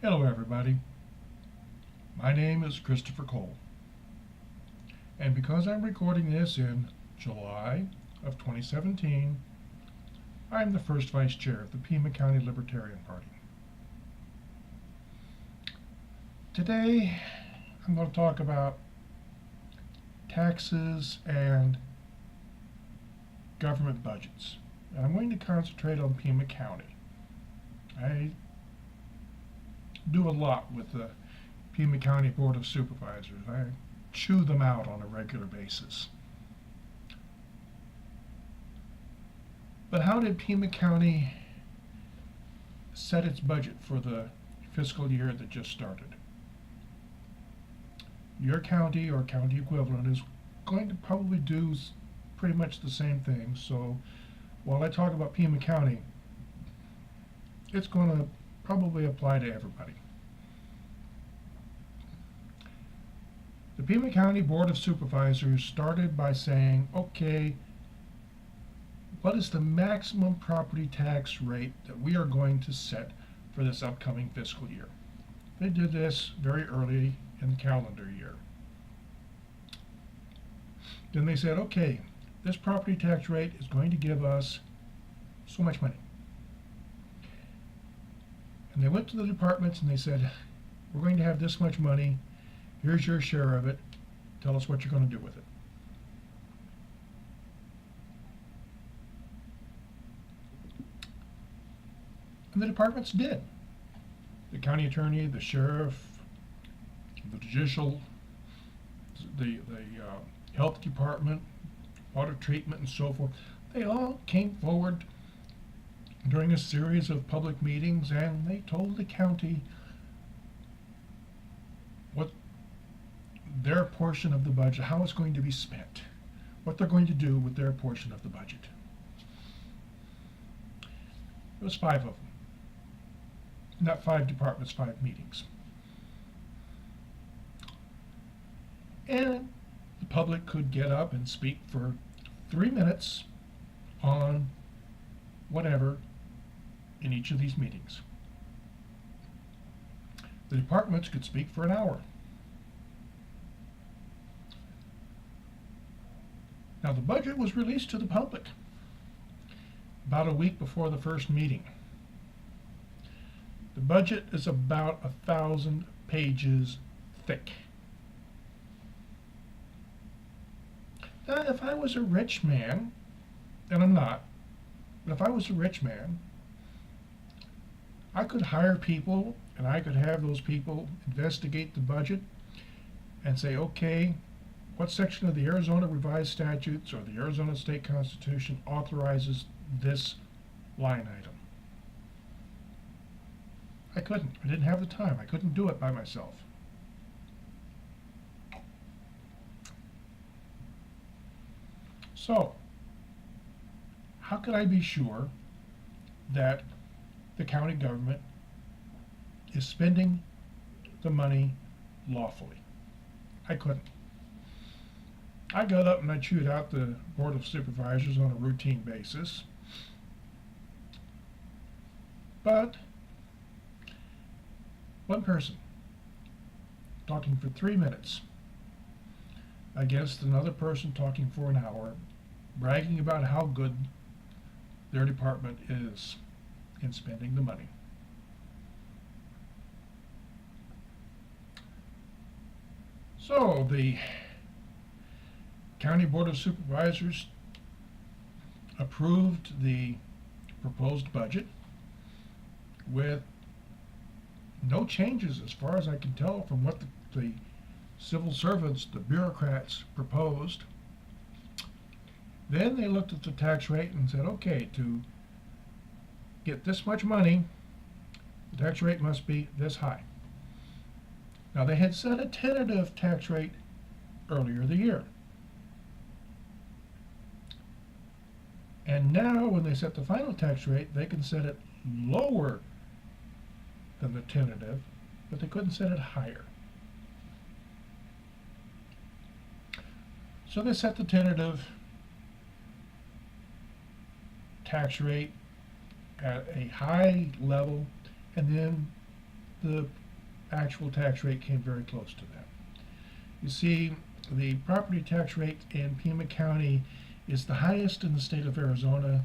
Hello everybody, my name is Christopher Cole, and because I'm recording this in July of 2017, I'm the first Vice Chair of the Pima County Libertarian Party. Today I'm going to talk about taxes and government budgets. And I'm going to concentrate on Pima County. I do a lot with the Pima County Board of Supervisors. I chew them out on a regular basis. But how did Pima County set its budget for the fiscal year that just started? Your county or county equivalent is going to probably do pretty much the same thing. So while I talk about Pima County, it's going to probably apply to everybody. The Pima County Board of Supervisors started by saying, okay, what is the maximum property tax rate that we are going to set for this upcoming fiscal year? They did this very early in the calendar year. Then they said, okay, this property tax rate is going to give us so much money. And they went to the departments and they said, we're going to have this much money. Here's your share of it. Tell us what you're going to do with it. And the departments did. The county attorney, the sheriff, the judicial, the health department, water treatment, and so forth, they all came forward during a series of public meetings and they told the county what their portion of the budget, how it's going to be spent, what they're going to do with their portion of the budget. There was 5 of them. Not 5 departments, 5 meetings. And the public could get up and speak for 3 minutes on whatever in each of these meetings. The departments could speak for an hour. Now the budget was released to the public about a week before the first meeting. The budget is about 1,000 pages thick. Now, if I was a rich man, and I'm not, but if I was a rich man, I could hire people and I could have those people investigate the budget and say, okay, what section of the Arizona Revised Statutes or the Arizona State Constitution authorizes this line item? I couldn't. I didn't have the time. I couldn't do it by myself. So, how could I be sure that the county government is spending the money lawfully? I couldn't. I got up and I chewed out the Board of Supervisors on a routine basis. But one person talking for 3 minutes against another person talking for an hour, bragging about how good their department is in spending the money. So the County Board of Supervisors approved the proposed budget with no changes as far as I can tell from what the civil servants, the bureaucrats, proposed. Then they looked at the tax rate and said, okay, to get this much money, the tax rate must be this high. Now they had set a tentative tax rate earlier the year. And now when they set the final tax rate, they can set it lower than the tentative, but they couldn't set it higher. So they set the tentative tax rate at a high level, and then the actual tax rate came very close to that. You see, the property tax rate in Pima County is the highest in the state of Arizona,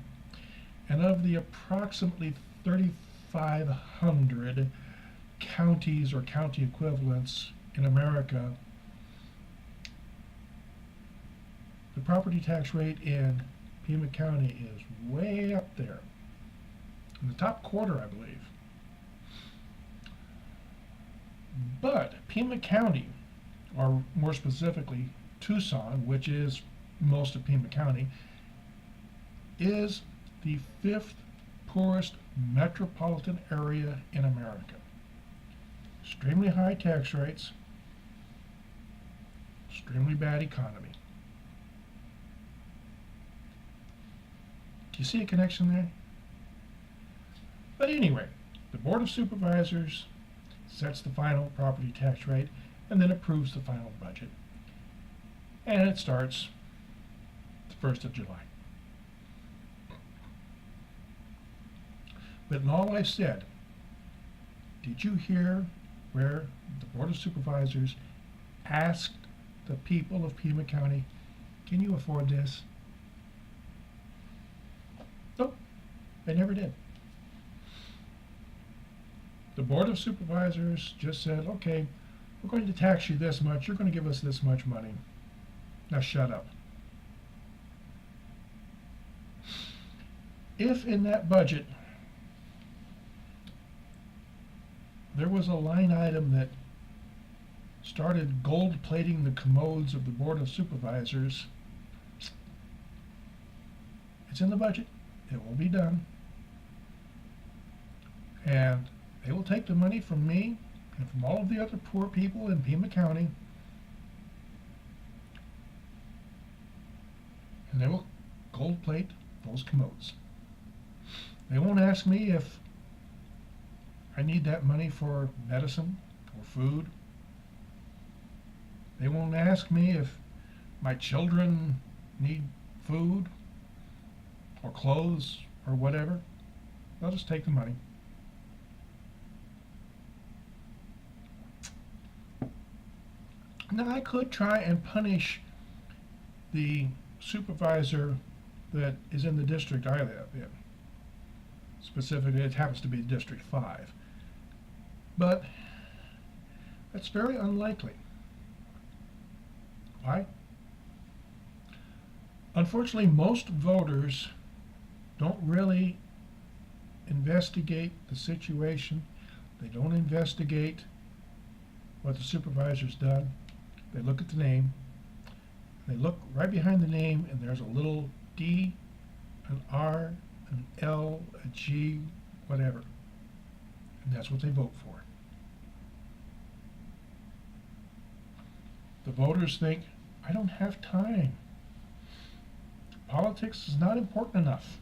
and of the approximately 3,500 counties or county equivalents in America, the property tax rate in Pima County is way up there, in the top quarter, I believe. But Pima County, or more specifically Tucson, which is most of Pima County, is the 5th poorest metropolitan area in America. Extremely high tax rates, extremely bad economy. Do you see a connection there? But anyway, the Board of Supervisors sets the final property tax rate and then approves the final budget. And it starts the 1st of July. But in all I said, did you hear where the Board of Supervisors asked the people of Pima County, can you afford this? Nope, they never did. The Board of Supervisors just said, okay, we're going to tax you this much, you're going to give us this much money. Now shut up. If in that budget there was a line item that started gold plating the commodes of the Board of Supervisors, it's in the budget. It will be done. And they will take the money from me and from all of the other poor people in Pima County, and they will gold plate those commodes. They won't ask me if I need that money for medicine or food. They won't ask me if my children need food or clothes or whatever. They'll just take the money. Now I could try and punish the supervisor that is in the district I live in. Specifically, it happens to be District 5. But that's very unlikely. Why? Unfortunately, most voters don't really investigate the situation. They don't investigate what the supervisor's done. They look at the name. They look right behind the name, and there's a little D, an R, an L, a G, whatever. And that's what they vote for. The voters think, I don't have time. Politics is not important enough.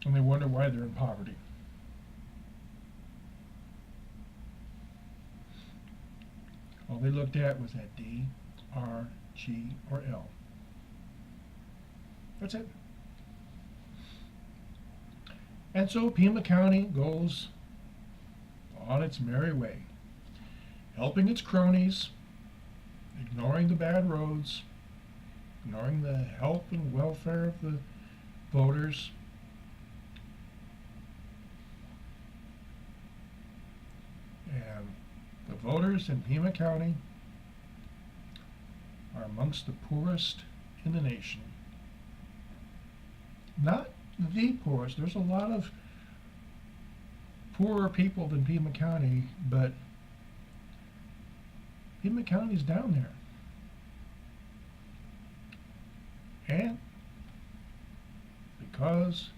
And they wonder why they're in poverty. All they looked at was that D, R, G, or L. That's it. And so Pima County goes on its merry way, helping its cronies, ignoring the bad roads, ignoring the health and welfare of the voters. And the voters in Pima County are amongst the poorest in the nation. Not the poorest. There's a lot of poorer people than Pima County, but Pima County's down there. And because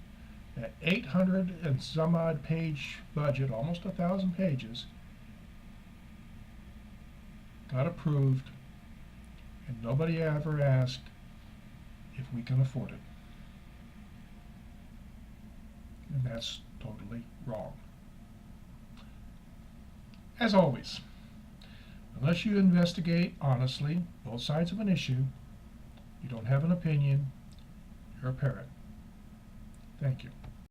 that 800 and some odd page budget, almost 1,000 pages, got approved, and nobody ever asked if we can afford it. And that's totally wrong. As always, unless you investigate honestly both sides of an issue, you don't have an opinion, you're a parrot. Thank you.